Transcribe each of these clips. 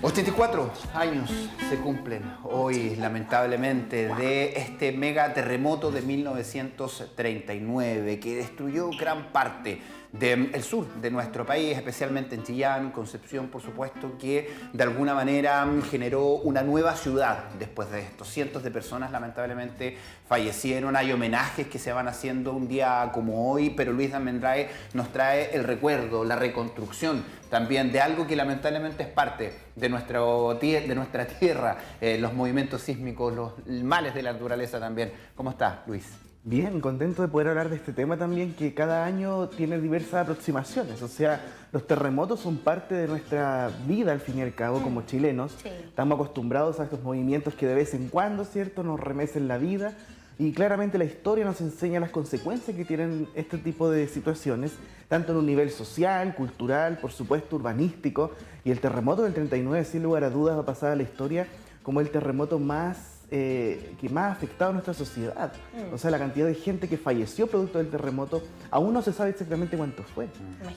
84 años se cumplen hoy, lamentablemente, de este mega terremoto de 1939 que destruyó gran parte del sur de nuestro país, especialmente en Chillán, Concepción, por supuesto, que de alguna manera generó una nueva ciudad después de esto. Cientos de personas, lamentablemente, fallecieron. Hay homenajes que se van haciendo un día como hoy, pero Luis Almendrae nos trae el recuerdo, la reconstrucción también de algo que lamentablemente es parte de nuestra tierra, los movimientos sísmicos, los males de la naturaleza también. ¿Cómo estás, Luis? Bien, contento de poder hablar de este tema también, que cada año tiene diversas aproximaciones. O sea, los terremotos son parte de nuestra vida, al fin y al cabo, como chilenos. Sí. Estamos acostumbrados a estos movimientos que de vez en cuando, ¿cierto?, nos remecen la vida. Y claramente la historia nos enseña las consecuencias que tienen este tipo de situaciones, tanto en un nivel social, cultural, por supuesto, urbanístico. Y el terremoto del 39, sin lugar a dudas, va a pasar a la historia como el terremoto que más ha afectado a nuestra sociedad. O sea, la cantidad de gente que falleció producto del terremoto, aún no se sabe exactamente cuánto fue.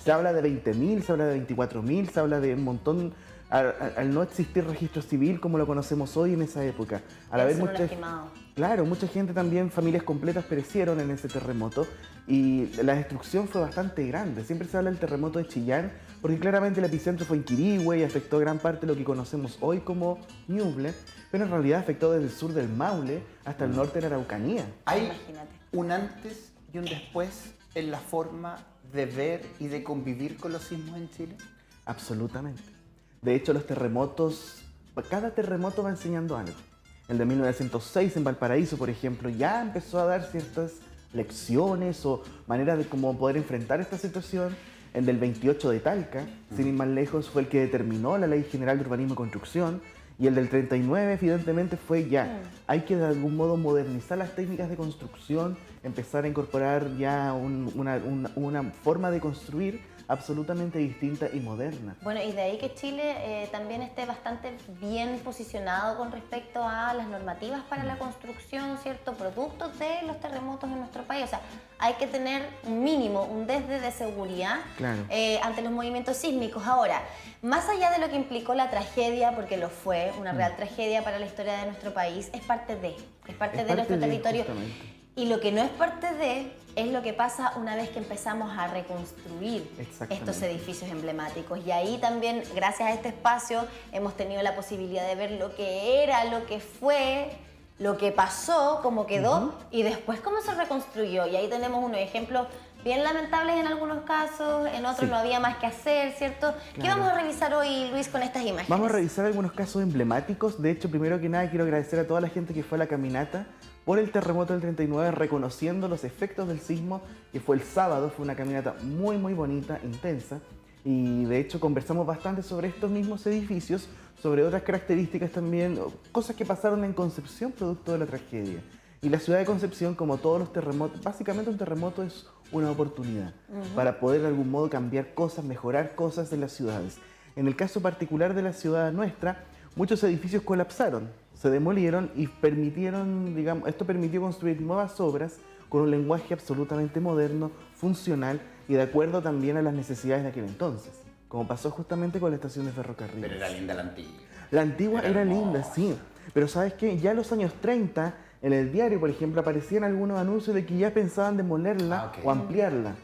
Se habla de 20.000, se habla de 24.000, se habla de un montón, al no existir registro civil como lo conocemos hoy en esa época. Al haber mucha gente también, familias completas perecieron en ese terremoto y la destrucción fue bastante grande. Siempre se habla del terremoto de Chillán porque claramente el epicentro fue en Quirihue y afectó gran parte de lo que conocemos hoy como Ñuble, pero en realidad afectó desde el sur del Maule hasta el norte de la Araucanía. Hay un antes y un después en la forma de ver y de convivir con los sismos en Chile. Absolutamente. De hecho, los terremotos, cada terremoto va enseñando algo. El de 1906 en Valparaíso, por ejemplo, ya empezó a dar ciertas lecciones o maneras de cómo poder enfrentar esta situación. El del 28 de Talca, sin ir más lejos, fue el que determinó la Ley General de Urbanismo y Construcción. Y el del 39, evidentemente, fue ya. Hay que de algún modo modernizar las técnicas de construcción, empezar a incorporar ya una forma de construir absolutamente distinta y moderna. Bueno, y de ahí que Chile también esté bastante bien posicionado con respecto a las normativas para la construcción, ¿cierto? Productos de los terremotos en nuestro país. O sea, hay que tener un mínimo, un desde de seguridad ante los movimientos sísmicos. Ahora, más allá de lo que implicó la tragedia, porque lo fue, una real tragedia para la historia de nuestro país, es parte de nuestro territorio. Justamente. Y lo que no es parte de es lo que pasa una vez que empezamos a reconstruir estos edificios emblemáticos. Y ahí también, gracias a este espacio, hemos tenido la posibilidad de ver lo que era, lo que fue, lo que pasó, cómo quedó y después cómo se reconstruyó. Y ahí tenemos unos ejemplos bien lamentables en algunos casos, en otros no había más que hacer, ¿cierto? ¿Qué vamos a revisar hoy, Luis, con estas imágenes? Vamos a revisar algunos casos emblemáticos. De hecho, primero que nada, quiero agradecer a toda la gente que fue a la caminata por el terremoto del 39, reconociendo los efectos del sismo, que fue el sábado. Fue una caminata muy, muy bonita, intensa. Y de hecho conversamos bastante sobre estos mismos edificios, sobre otras características también, cosas que pasaron en Concepción producto de la tragedia. Y la ciudad de Concepción, como todos los terremotos, básicamente un terremoto es una oportunidad para poder de algún modo cambiar cosas, mejorar cosas en las ciudades. En el caso particular de la ciudad nuestra, muchos edificios colapsaron, se demolieron y esto permitió construir nuevas obras con un lenguaje absolutamente moderno, funcional y de acuerdo también a las necesidades de aquel entonces, como pasó justamente con la estación de ferrocarril. Pero era linda la antigua. La antigua era linda, sí, pero ¿sabes qué? Ya en los años 30, en el diario, por ejemplo, aparecían algunos anuncios de que ya pensaban demolerla o ampliarla,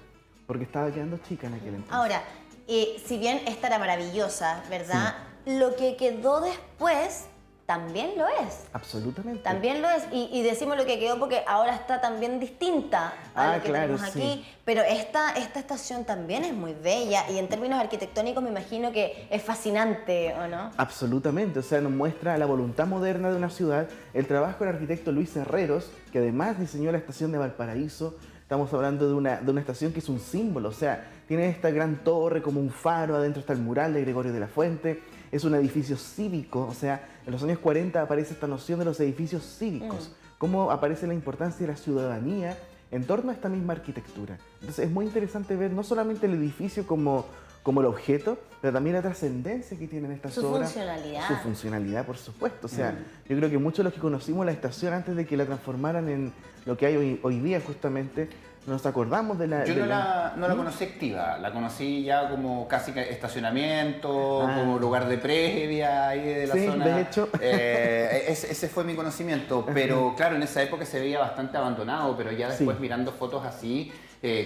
porque estaba quedando chica en aquel entonces. Ahora, si bien esta era maravillosa, ¿verdad? Lo que quedó después también lo es. Absolutamente. También lo es. Y decimos lo que quedó porque ahora está también distinta a lo que tenemos aquí. Pero esta estación también es muy bella y en términos arquitectónicos me imagino que es fascinante, ¿o no? Absolutamente. O sea, nos muestra la voluntad moderna de una ciudad, el trabajo del arquitecto Luis Herreros, que además diseñó la estación de Valparaíso. Estamos hablando de una estación que es un símbolo, o sea, tiene esta gran torre como un faro, adentro está el mural de Gregorio de la Fuente, es un edificio cívico, o sea, en los años 40 aparece esta noción de los edificios cívicos, cómo aparece la importancia de la ciudadanía en torno a esta misma arquitectura. Entonces es muy interesante ver no solamente el edificio como el objeto, pero también la trascendencia que tienen estas obras. Su funcionalidad, por supuesto. O sea, yo creo que muchos de los que conocimos la estación antes de que la transformaran en lo que hay hoy día justamente, nos acordamos de la... Yo no la conocí activa, la conocí ya como casi que estacionamiento, como lugar de previa ahí de la zona. De hecho. Ese fue mi conocimiento, pero claro, en esa época se veía bastante abandonado, pero ya después mirando fotos así,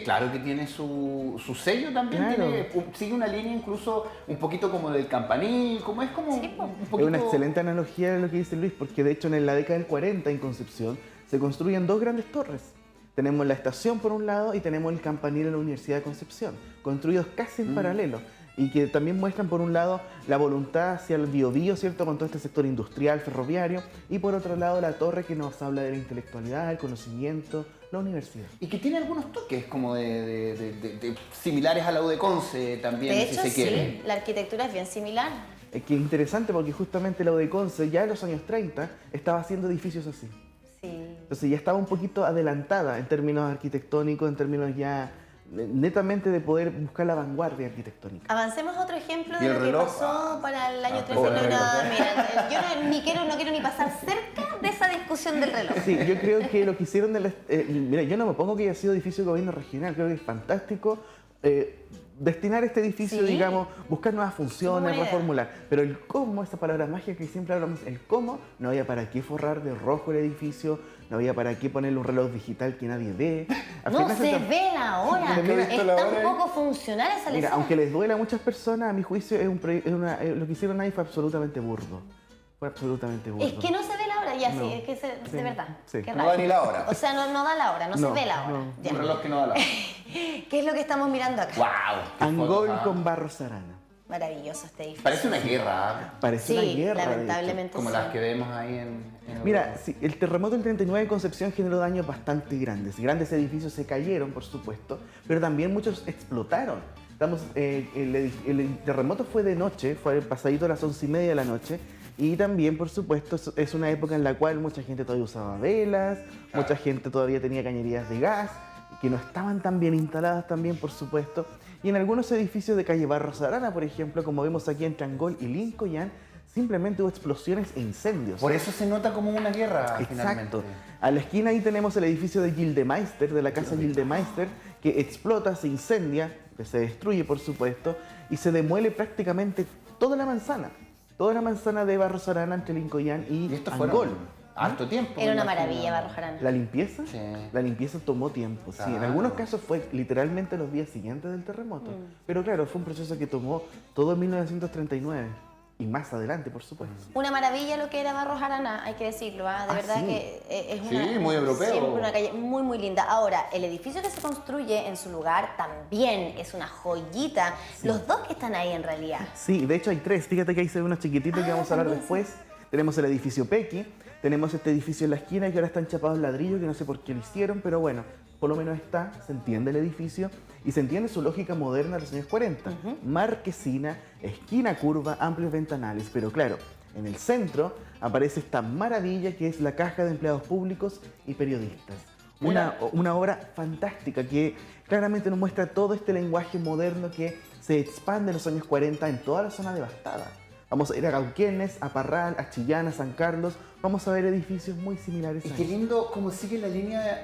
claro que tiene su sello también, sigue una línea incluso un poquito como del campanil, como un poquito... Es una excelente analogía de lo que dice Luis, porque de hecho en la década del 40 en Concepción se construyen dos grandes torres. Tenemos la estación por un lado y tenemos el campanil en la Universidad de Concepción, construidos casi en paralelo y que también muestran por un lado la voluntad hacia el Biobío, ¿cierto?, con todo este sector industrial, ferroviario, y por otro lado la torre que nos habla de la intelectualidad, el conocimiento, la universidad. Y que tiene algunos toques como de similares a la U de Conce también, de hecho, si se quiere. sí, la arquitectura es bien similar. Que es interesante porque justamente la U de Conce ya en los años 30 estaba haciendo edificios así. Entonces ya estaba un poquito adelantada en términos arquitectónicos, en términos ya netamente de poder buscar la vanguardia arquitectónica. Avancemos a otro ejemplo de lo que pasó para el año 39. Mira, yo no quiero ni pasar cerca de esa discusión del reloj. Sí, yo creo que lo que hicieron mira, yo no me pongo que haya sido edificio de gobierno regional, creo que es fantástico destinar este edificio, digamos, buscar nuevas funciones, reformular. Pero el cómo, esa palabra mágica que siempre hablamos, el cómo, no había para qué forrar de rojo el edificio, no había para qué ponerle un reloj digital que nadie ve. No se ve la hora, es tan poco funcional esa lección. Mira, aunque les duela a muchas personas, a mi juicio lo que hicieron ahí fue absolutamente burdo. Fue absolutamente burdo. Es que no se ve la hora, ya sí, es que de verdad. Sí. No da ni la hora. O sea, no da la hora, no se ve la hora. Un reloj que no da la hora. ¿Qué es lo que estamos mirando acá? ¡Wow! Angol con Barros Arana. Maravilloso este edificio. Parece una guerra. Parece una guerra. Lamentablemente como las que vemos ahí en Mira, sí, el terremoto del 39 en Concepción generó daños bastante grandes. Grandes edificios se cayeron, por supuesto, pero también muchos explotaron. El terremoto fue de noche, fue pasadito a las 11:30 de la noche. Y también, por supuesto, es una época en la cual mucha gente todavía usaba velas, mucha gente todavía tenía cañerías de gas, que no estaban tan bien instaladas también, por supuesto. Y en algunos edificios de calle Barros Arana, por ejemplo, como vemos aquí en Angol y Lincoln, simplemente hubo explosiones e incendios. Por eso se nota como una guerra, Exacto. Finalmente. A la esquina ahí tenemos el edificio de Gildemeister, de la casa Gildemeister, que explota, se incendia, que se destruye, por supuesto, y se demuele prácticamente toda la manzana. Toda la manzana de Barros Arana entre Lincoln y esto Angol. Harto tiempo. Era una maravilla Barros Arana. ¿La limpieza? Sí. La limpieza tomó tiempo, sí. En algunos casos fue literalmente los días siguientes del terremoto. Pero claro, fue un proceso que tomó todo 1939. Y más adelante, por supuesto. Una maravilla lo que era Barros Arana, hay que decirlo, de verdad sí. Que es una... Sí, muy europeo. Siempre una calle muy, muy linda. Ahora, el edificio que se construye en su lugar también es una joyita. Sí. Los dos que están ahí en realidad. Sí, de hecho hay tres. Fíjate que ahí se ve unos chiquititos que vamos a hablar después. Tenemos el edificio Pequi, tenemos este edificio en la esquina que ahora están chapados ladrillo, que no sé por qué lo hicieron, pero bueno, por lo menos está, se entiende el edificio y se entiende su lógica moderna de los años 40. Marquesina, esquina curva, amplios ventanales, pero claro, en el centro aparece esta maravilla que es la Caja de Empleados Públicos y Periodistas. Una obra fantástica que claramente nos muestra todo este lenguaje moderno que se expande en los años 40 en toda la zona devastada. Vamos a ir a Cauquenes, a Parral, a Chillán, a San Carlos. Vamos a ver edificios muy similares. Y qué lindo cómo sigue la línea,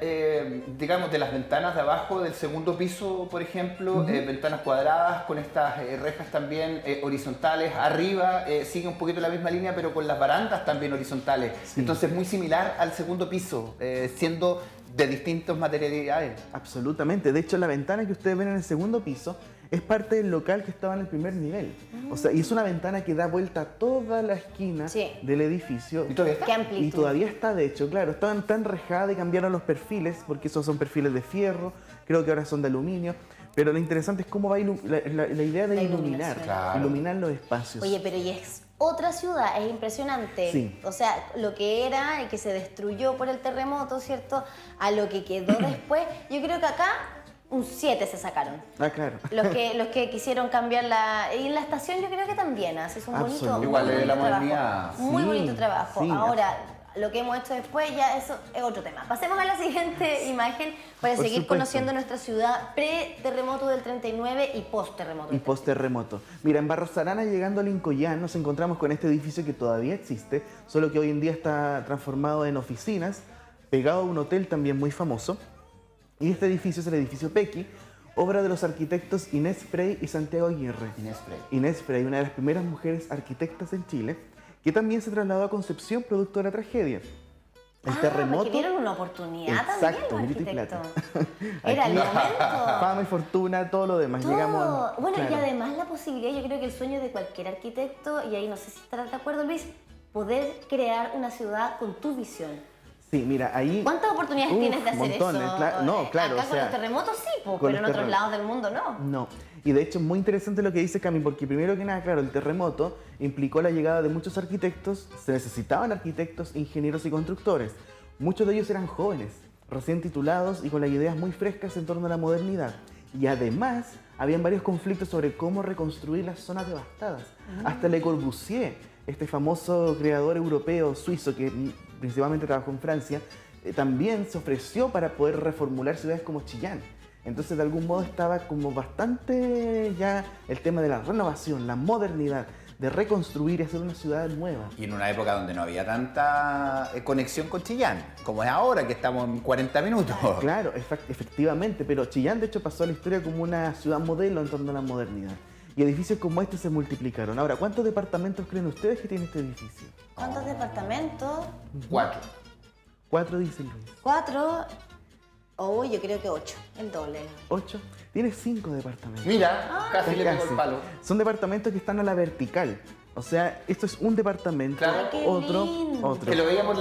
digamos, de las ventanas de abajo del segundo piso, por ejemplo, ventanas cuadradas con estas rejas también horizontales. Arriba sigue un poquito la misma línea, pero con las barandas también horizontales. Sí. Entonces muy similar al segundo piso, siendo de distintas materialidades. Absolutamente. De hecho, la ventana que ustedes ven en el segundo piso es parte del local que estaba en el primer nivel. O sea, y es una ventana que da vuelta a toda la esquina del edificio. ¿Y todavía está? ¿Qué amplitud? Y todavía está, de hecho, claro. Estaban tan rejadas y cambiaron los perfiles, porque esos son perfiles de fierro, creo que ahora son de aluminio. Pero lo interesante es cómo va la idea de iluminar, iluminar los espacios. Oye, pero y es otra ciudad, es impresionante. Sí. O sea, lo que era y que se destruyó por el terremoto, ¿cierto? A lo que quedó después. Yo creo que acá un 7 se sacaron. Claro. Los que quisieron cambiar y en la estación yo creo que también haces un bonito, igual muy bonito la trabajo. modernidad. Muy bonito trabajo. Sí. Ahora, lo que hemos hecho después ya eso es otro tema. Pasemos a la siguiente imagen para seguir conociendo nuestra ciudad pre-terremoto del 39 y post-terremoto. Y post-terremoto. Mira, en Barros Arana, llegando a Lincoln, nos encontramos con este edificio que todavía existe, solo que hoy en día está transformado en oficinas, pegado a un hotel también muy famoso. Y este edificio es el edificio Pequi, obra de los arquitectos Inés Frey y Santiago Aguirre. Inés Frey, una de las primeras mujeres arquitectas en Chile, que también se trasladó a Concepción producto de la tragedia. El terremoto. Porque dieron una oportunidad exacto, también, grito y plata. Era el momento. Fama y fortuna, todo lo demás. Todo. Llegamos, bueno, claro. Y además la posibilidad, yo creo que el sueño de cualquier arquitecto, y ahí no sé si estarás de acuerdo, Luis, poder crear una ciudad con tu visión. Sí, mira, ahí... ¿Cuántas oportunidades tienes de hacer montones, eso? No, claro. Acá con el terremoto sí, pero en otros lados del mundo no. No. Y de hecho es muy interesante lo que dice Cami, porque primero que nada, claro, el terremoto implicó la llegada de muchos arquitectos, se necesitaban arquitectos, ingenieros y constructores. Muchos de ellos eran jóvenes, recién titulados y con las ideas muy frescas en torno a la modernidad. Y además, habían varios conflictos sobre cómo reconstruir las zonas devastadas. Hasta Le Corbusier, este famoso creador europeo suizo que principalmente trabajó en Francia, también se ofreció para poder reformular ciudades como Chillán. Entonces, de algún modo estaba como bastante ya el tema de la renovación, la modernidad, de reconstruir y hacer una ciudad nueva. Y en una época donde no había tanta conexión con Chillán, como es ahora, que estamos en 40 minutos. Claro, efectivamente, pero Chillán de hecho pasó a la historia como una ciudad modelo en torno a la modernidad. Y edificios como este se multiplicaron. Ahora, ¿cuántos departamentos creen ustedes que tiene este edificio? ¿Cuántos departamentos? 4. 4, dice Luis. 4, yo creo que 8, el doble. 8. Tiene 5 departamentos. Mira, casi le pegó el palo. Son departamentos que están a la vertical. O sea, esto es un departamento, Claro. Qué otro, lindo. otro. Que lo veía por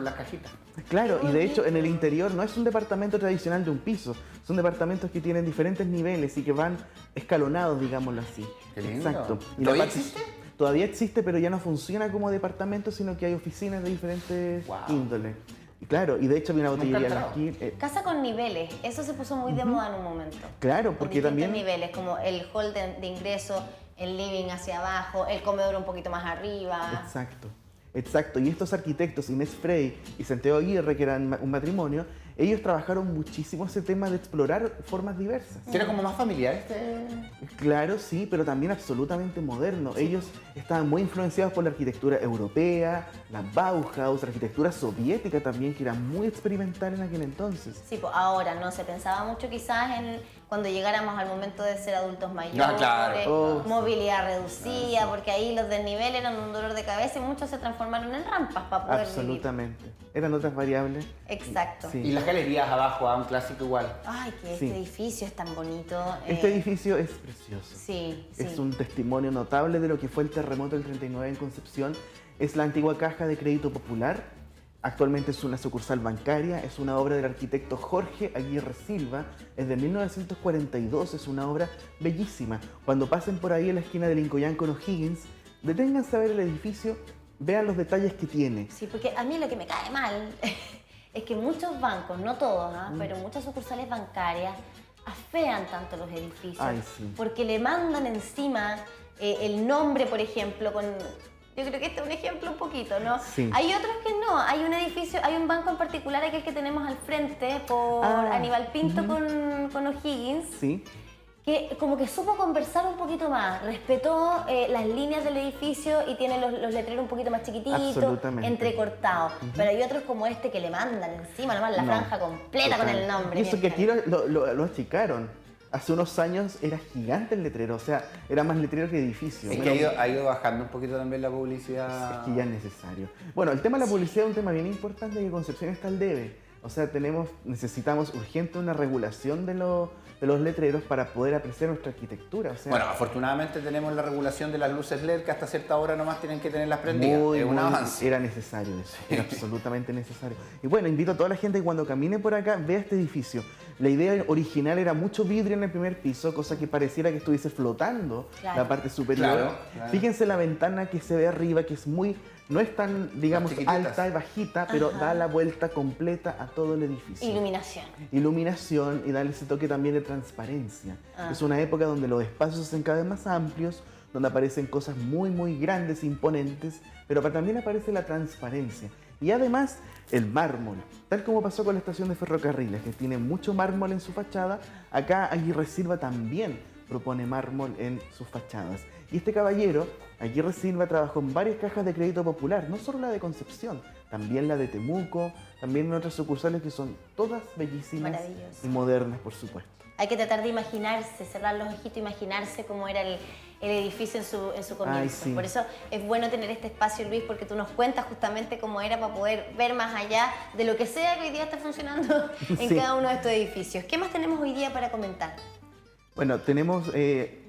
las cajitas. Claro, y de hecho en el interior no es un departamento tradicional de un piso, son departamentos que tienen diferentes niveles y que van escalonados, digámoslo así. Qué lindo. Exacto. Y ¿Todavía la parte- existe? Todavía existe, pero ya no funciona como departamento, sino que hay oficinas de diferentes Wow. índoles. Y claro, y de hecho había una Nunca he botillería en la entrado. esquina. Casa con niveles, eso se puso muy de moda en un momento. Claro, Con porque distintos también... niveles, como el hall de ingreso, el living hacia abajo, el comedor un poquito más arriba. Exacto, exacto. Y estos arquitectos, Inés Frey y Santiago Aguirre, que eran un matrimonio, ellos trabajaron muchísimo ese tema de explorar formas diversas. ¿Era como más familiar este? Claro, sí, pero también absolutamente moderno. Ellos estaban muy influenciados por la arquitectura europea, la Bauhaus, la arquitectura soviética también, que era muy experimental en aquel entonces. Sí, pues ahora no se pensaba mucho quizás en cuando llegáramos al momento de ser adultos mayores, claro. movilidad reducida, porque ahí los desniveles eran un dolor de cabeza y muchos se transformaron en rampas para poder Absolutamente. Eran otras variables. vivir. Exacto. Sí. Y las galerías abajo, un clásico igual. Ay, que Sí. este edificio es tan bonito. Este edificio es precioso. Sí, sí. Es un testimonio notable de lo que fue el terremoto del 39 en Concepción. Es la antigua Caja de Crédito Popular. Actualmente es una sucursal bancaria. Es una obra del arquitecto Jorge Aguirre Silva. Es de 1942. Es una obra bellísima. Cuando pasen por ahí en la esquina de Lincoln con O'Higgins, deténganse a ver el edificio, vean los detalles que tiene. Sí, porque a mí lo que me cae mal es que muchos bancos, no todos, Mm. pero muchas sucursales bancarias afean tanto los edificios. Ay, sí. Porque le mandan encima el nombre, por ejemplo, con... Yo creo que este es un ejemplo un poquito, ¿no? Sí. Hay otros que no. Hay un edificio, hay un banco en particular, aquel que tenemos al frente, por Aníbal Pinto con O'Higgins, ¿Sí? que como que supo conversar un poquito más, respetó las líneas del edificio y tiene los letreros un poquito más chiquititos, Absolutamente. entrecortados. Pero hay otros como este que le mandan encima nomás la No, franja completa con total. el nombre. Y eso bien que aquí clarito. lo achicaron. Hace unos años era gigante el letrero, o sea, era más letrero que edificio. Es Menos- que ha ido bajando un poquito también la publicidad. Es que ya es necesario. Bueno, el tema de la publicidad es un tema bien importante que Concepción está al debe. O sea, necesitamos urgente una regulación de los letreros para poder apreciar nuestra arquitectura. O sea, Bueno, afortunadamente tenemos la regulación de las luces LED que hasta cierta hora nomás tienen que tenerlas prendidas. Es un avance. era necesario eso, era absolutamente necesario. Y bueno, invito a toda la gente que cuando camine por acá vea este edificio. La idea original era mucho vidrio en el primer piso, cosa que pareciera que estuviese flotando Claro. la parte superior. Claro. Fíjense la ventana que se ve arriba, que no es tan, digamos, Las chiquititas. alta y bajita, pero da la vuelta completa a todo el edificio. Iluminación. Iluminación y darle ese toque también de transparencia. Es una época donde los espacios se hacen cada vez más amplios, donde aparecen cosas muy, muy grandes, imponentes, pero también aparece la transparencia. Y además, el mármol, tal como pasó con la estación de ferrocarriles, que tiene mucho mármol en su fachada, acá Aguirre Silva también propone mármol en sus fachadas. Y este caballero, Aguirre Silva, trabajó en varias cajas de crédito popular, no solo la de Concepción, también la de Temuco, también en otras sucursales que son todas bellísimas y modernas, por supuesto. Hay que tratar de imaginarse, cerrar los ojitos, imaginarse cómo era el edificio en su comienzo. Ay, sí. Por eso es bueno tener este espacio, Luis, porque tú nos cuentas justamente cómo era para poder ver más allá de lo que sea que hoy día está funcionando en cada uno de estos edificios. ¿Qué más tenemos hoy día para comentar? Bueno, tenemos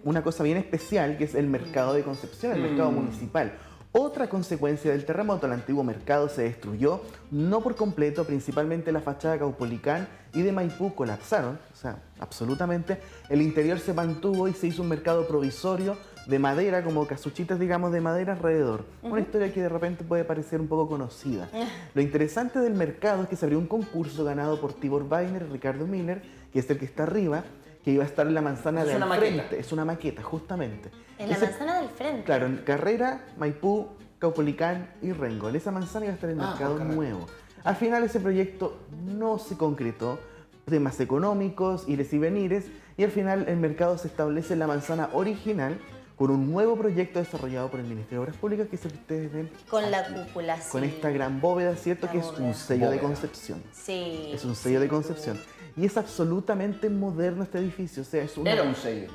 una cosa bien especial, que es el mercado de Concepción, el mercado municipal. Otra consecuencia del terremoto, el antiguo mercado se destruyó, no por completo, principalmente la fachada Caupolicán y de Maipú colapsaron, o sea, absolutamente. El interior se mantuvo y se hizo un mercado provisorio de madera, como casuchitas, digamos, de madera alrededor. Una historia que de repente puede parecer un poco conocida. Lo interesante del mercado es que se abrió un concurso ganado por Tibor Weiner y Ricardo Miller, que es el que está arriba, que iba a estar en la manzana del frente. Es una maqueta, justamente. En la manzana del frente. Claro, en Carrera, Maipú, Caupolicán y Rengo. En esa manzana iba a estar el mercado nuevo. Al final ese proyecto no se concretó, temas económicos, ires y venires, y al final el mercado se establece en la manzana original con un nuevo proyecto desarrollado por el Ministerio de Obras Públicas, que es el que ustedes ven. Con la cúpula, sí. Con esta gran bóveda, ¿cierto? La que bóveda. Es un sello de Concepción. Sí. Es un sello de Concepción. Y es absolutamente moderno este edificio. O sea, es Era un sello.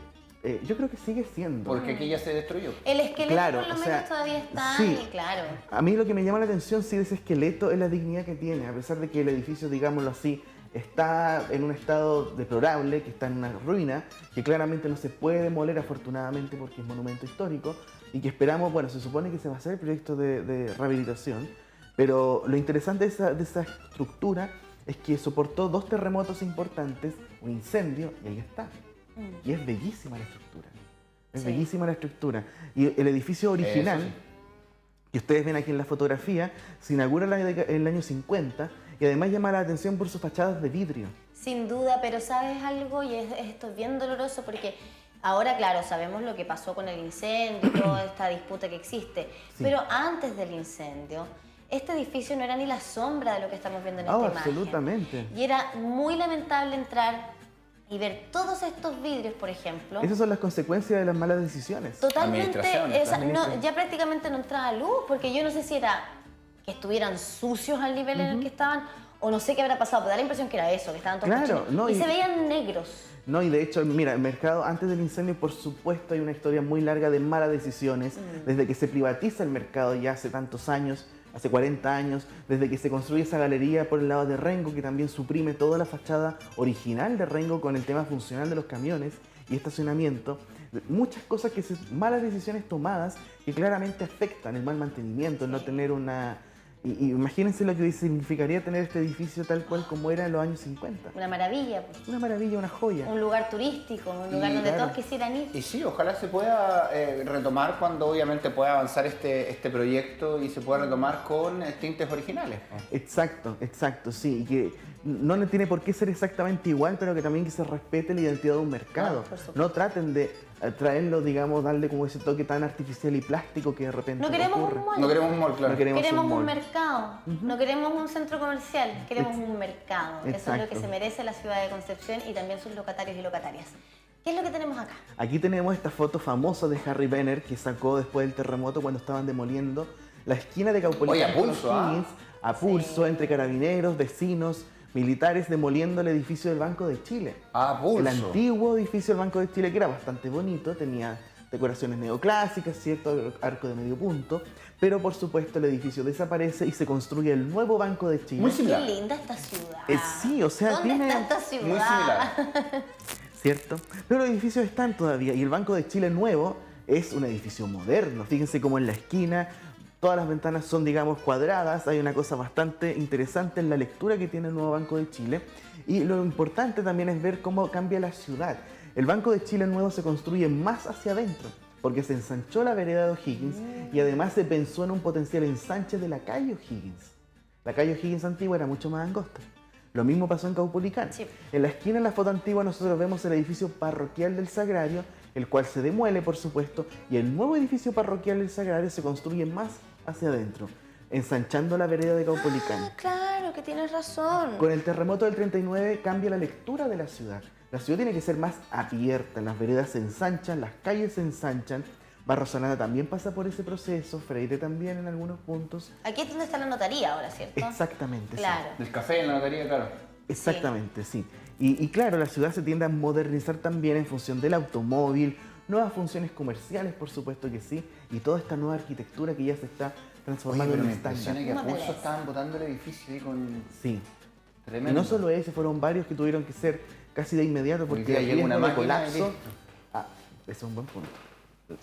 Yo creo que sigue siendo. Porque aquí ya se destruyó. El esqueleto Claro, por lo o menos sea, todavía está, sí. y claro. A mí lo que me llama la atención, sí, de ese esqueleto es la dignidad que tiene. A pesar de que el edificio, digámoslo así, está en un estado deplorable, que está en una ruina, que claramente no se puede demoler afortunadamente porque es monumento histórico, y que esperamos, bueno, se supone que se va a hacer el proyecto de rehabilitación, pero lo interesante de esa estructura es que soportó 2 terremotos importantes, un incendio, y ahí está. Y es bellísima la estructura. Es bellísima la estructura. Y el edificio original, que ustedes ven aquí en la fotografía, se inaugura en el año 50 y además llama la atención por sus fachadas de vidrio. Sin duda, pero ¿sabes algo? Y esto es bien doloroso porque ahora, claro, sabemos lo que pasó con el incendio y toda esta disputa que existe, pero antes del incendio, este edificio no era ni la sombra de lo que estamos viendo en esta imagen. Absolutamente. Y era muy lamentable entrar y ver todos estos vidrios, por ejemplo. Esas son las consecuencias de las malas decisiones. Totalmente, ya prácticamente no entraba luz, porque yo no sé si era que estuvieran sucios al nivel en el que estaban, o no sé qué habrá pasado, pero da la impresión que era eso, que estaban todos cochinos, y se veían negros. No, y de hecho, mira, el mercado, antes del incendio, por supuesto, hay una historia muy larga de malas decisiones, desde que se privatiza el mercado ya hace tantos años, hace 40 años, desde que se construye esa galería por el lado de Rengo, que también suprime toda la fachada original de Rengo con el tema funcional de los camiones y estacionamiento. Muchas cosas malas decisiones tomadas que claramente afectan el mal mantenimiento, el no tener una... Y imagínense lo que significaría tener este edificio tal cual como era en los años 50. Una maravilla. Pues. Una maravilla, una joya. Un lugar turístico, un lugar donde todos quisieran ir. Y sí, ojalá se pueda retomar cuando obviamente pueda avanzar este proyecto y se pueda retomar con tintes originales. Exacto, exacto, sí. Y que no tiene por qué ser exactamente igual, pero que también que se respete la identidad de un mercado. No traten de traerlo, digamos, darle como ese toque tan artificial y plástico que de repente no queremos ocurre. un mall. No queremos un mall, claro. No queremos un mercado. No queremos un centro comercial, queremos un mercado. Exacto. Eso es lo que se merece la ciudad de Concepción y también sus locatarios y locatarias. ¿Qué es lo que tenemos acá? Aquí tenemos esta foto famosa de Harry Benner que sacó después del terremoto cuando estaban demoliendo la esquina de Caupolicán. Oye, a pulso, a pulso, entre carabineros, vecinos, militares demoliendo el edificio del Banco de Chile. A pulso. El antiguo edificio del Banco de Chile, que era bastante bonito, tenía decoraciones neoclásicas, cierto, arco de medio punto, pero por supuesto el edificio desaparece y se construye el nuevo Banco de Chile. Muy similar. Qué linda esta ciudad. Sí, o sea, ¿Dónde tiene... está esta ciudad? Muy similar. ¿Cierto? Pero los edificios están todavía y el Banco de Chile nuevo es un edificio moderno. Fíjense cómo en la esquina todas las ventanas son, digamos, cuadradas. Hay una cosa bastante interesante en la lectura que tiene el nuevo Banco de Chile. Y lo importante también es ver cómo cambia la ciudad. El Banco de Chile nuevo se construye más hacia adentro, porque se ensanchó la vereda de O'Higgins y además se pensó en un potencial ensanche de la calle O'Higgins. La calle O'Higgins antigua era mucho más angosta. Lo mismo pasó en Caupolicán. Sí. En la esquina, en la foto antigua, nosotros vemos el edificio parroquial del Sagrario, el cual se demuele, por supuesto, y el nuevo edificio parroquial del Sagrario se construye más hacia adentro, ensanchando la vereda de Caupolicán. Claro, que tienes razón. Con el terremoto del 39 cambia la lectura de la ciudad. La ciudad tiene que ser más abierta, las veredas se ensanchan, las calles se ensanchan, Barros Arana también pasa por ese proceso, Freire también en algunos puntos. Aquí es donde está la notaría ahora, ¿cierto? Exactamente, claro. sí. El café en la notaría, claro. Exactamente, sí. Y claro, la ciudad se tiende a modernizar también en función del automóvil, nuevas funciones comerciales, por supuesto que sí, y toda esta nueva arquitectura que ya se está transformando en un estándar. Impresiona que a pulso estaban botando el edificio ahí con... Sí. Tremendo. Y no solo ese, fueron varios que tuvieron que ser casi de inmediato porque hay una de máquina colapso. Ese es un buen punto.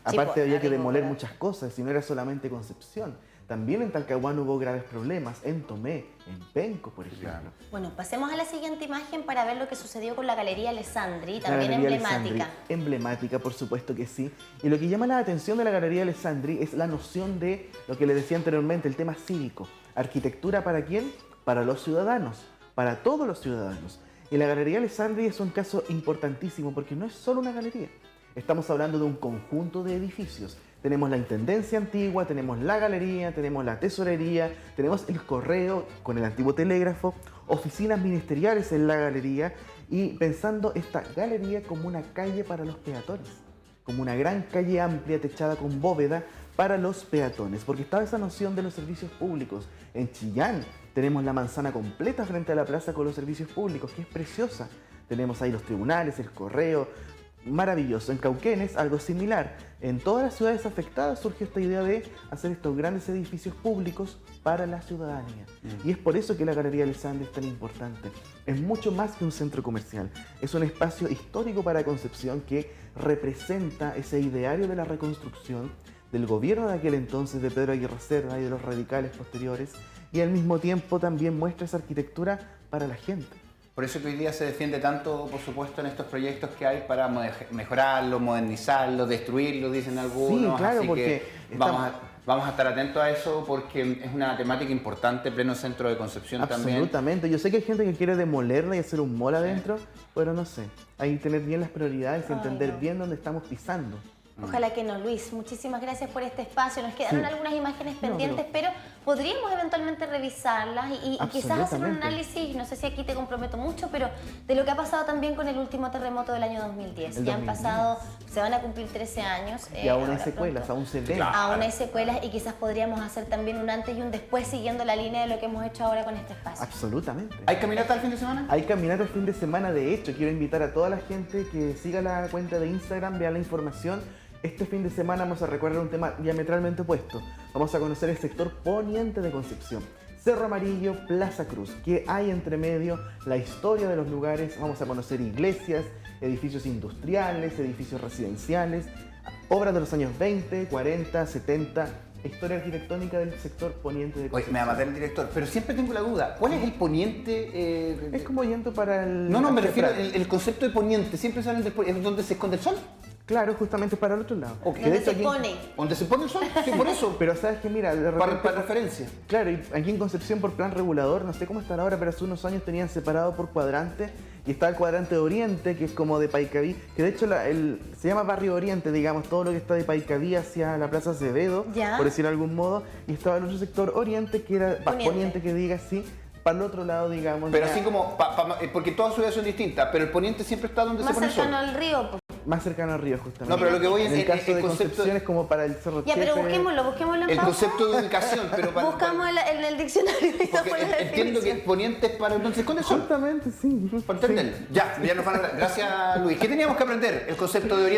Aparte pues, había que demoler muchas cosas, y no era solamente Concepción. También en Talcahuano hubo graves problemas, en Tomé, en Penco, por ejemplo. Claro. Bueno, pasemos a la siguiente imagen para ver lo que sucedió con la Galería Alessandri, también Galería emblemática. Alessandri, emblemática, por supuesto que sí. Y lo que llama la atención de la Galería Alessandri es la noción de lo que les decía anteriormente, el tema cívico. ¿Arquitectura para quién? Para los ciudadanos, para todos los ciudadanos. Y la Galería Alessandri es un caso importantísimo porque no es solo una galería. Estamos hablando de un conjunto de edificios. Tenemos la Intendencia Antigua, tenemos la Galería, tenemos la Tesorería, tenemos el Correo con el antiguo telégrafo, oficinas ministeriales en la Galería y pensando esta galería como una calle para los peatones, como una gran calle amplia techada con bóveda para los peatones, porque estaba esa noción de los servicios públicos. En Chillán tenemos la manzana completa frente a la plaza con los servicios públicos, que es preciosa. Tenemos ahí los tribunales, el Correo, maravilloso. En Cauquenes, algo similar. En todas las ciudades afectadas surgió esta idea de hacer estos grandes edificios públicos para la ciudadanía. Y es por eso que la Galería Alessandri es tan importante. Es mucho más que un centro comercial. Es un espacio histórico para Concepción que representa ese ideario de la reconstrucción del gobierno de aquel entonces, de Pedro Aguirre Cerda y de los radicales posteriores, y al mismo tiempo también muestra esa arquitectura para la gente. Por eso que hoy día se defiende tanto, por supuesto, en estos proyectos que hay para mejorarlo, modernizarlo, destruirlo, dicen algunos. Sí, claro, así porque que vamos a estar atentos a eso porque es una temática importante, pleno centro de Concepción también. Absolutamente. Yo sé que hay gente que quiere demolerla y hacer un mall adentro, pero no sé. Hay que tener bien las prioridades y entender bien dónde estamos pisando. Ojalá que no, Luis. Muchísimas gracias por este espacio. Nos quedaron algunas imágenes pendientes, pero podríamos eventualmente revisarlas y quizás hacer un análisis, no sé si aquí te comprometo mucho, pero de lo que ha pasado también con el último terremoto del año 2010. Ya han pasado, se van a cumplir 13 años. Y aún hay secuelas, aún se ven. Claro. Aún hay secuelas y quizás podríamos hacer también un antes y un después siguiendo la línea de lo que hemos hecho ahora con este espacio. Absolutamente. ¿Hay caminata el fin de semana? Hay caminata el fin de semana. De hecho, quiero invitar a toda la gente que siga la cuenta de Instagram, vea la información. Este fin de semana vamos a recorrer un tema diametralmente opuesto. Vamos a conocer el sector poniente de Concepción. Cerro Amarillo, Plaza Cruz. ¿Qué hay entre medio? La historia de los lugares. Vamos a conocer iglesias, edificios industriales, edificios residenciales, obras de los años 20, 40, 70, historia arquitectónica del sector poniente de Concepción. Oye, me va a matar el director, pero siempre tengo la duda. ¿Cuál es el poniente? Es como yendo para el... No, me refiero al concepto de poniente. Siempre salen del poniente. ¿Es donde se esconde el sol? Claro, justamente para el otro lado. Okay. ¿Dónde se pone? ¿Dónde se pone el sol? Sí, por eso. Pero sabes que mira, de repente, para referencia. Claro, y aquí en Concepción por plan regulador, no sé cómo estará ahora, pero hace unos años tenían separado por cuadrante y está el cuadrante Oriente, que es como de Paicaví, que de hecho se llama Barrio Oriente, digamos, todo lo que está de Paicaví hacia la Plaza Acevedo, por decirlo de algún modo, y estaba el otro sector Oriente, que era poniente que diga así, para el otro lado, digamos. Pero así como, porque todas ciudades son distintas, pero el poniente siempre está donde se pone el sol. Más cercano al río. Más cercano al río, justamente. No, pero lo que voy en el caso de Concepción es como para el Cerro Ya, pero busquémoslo en el pausa. concepto de ubicación, pero para... Buscamos en el diccionario. Porque entiendo que poniente es para donde se esconde el sol. Justamente, sí. Para entenderlo. Ya nos van a... Gracias, Luis. ¿Qué teníamos que aprender? El concepto de oriente.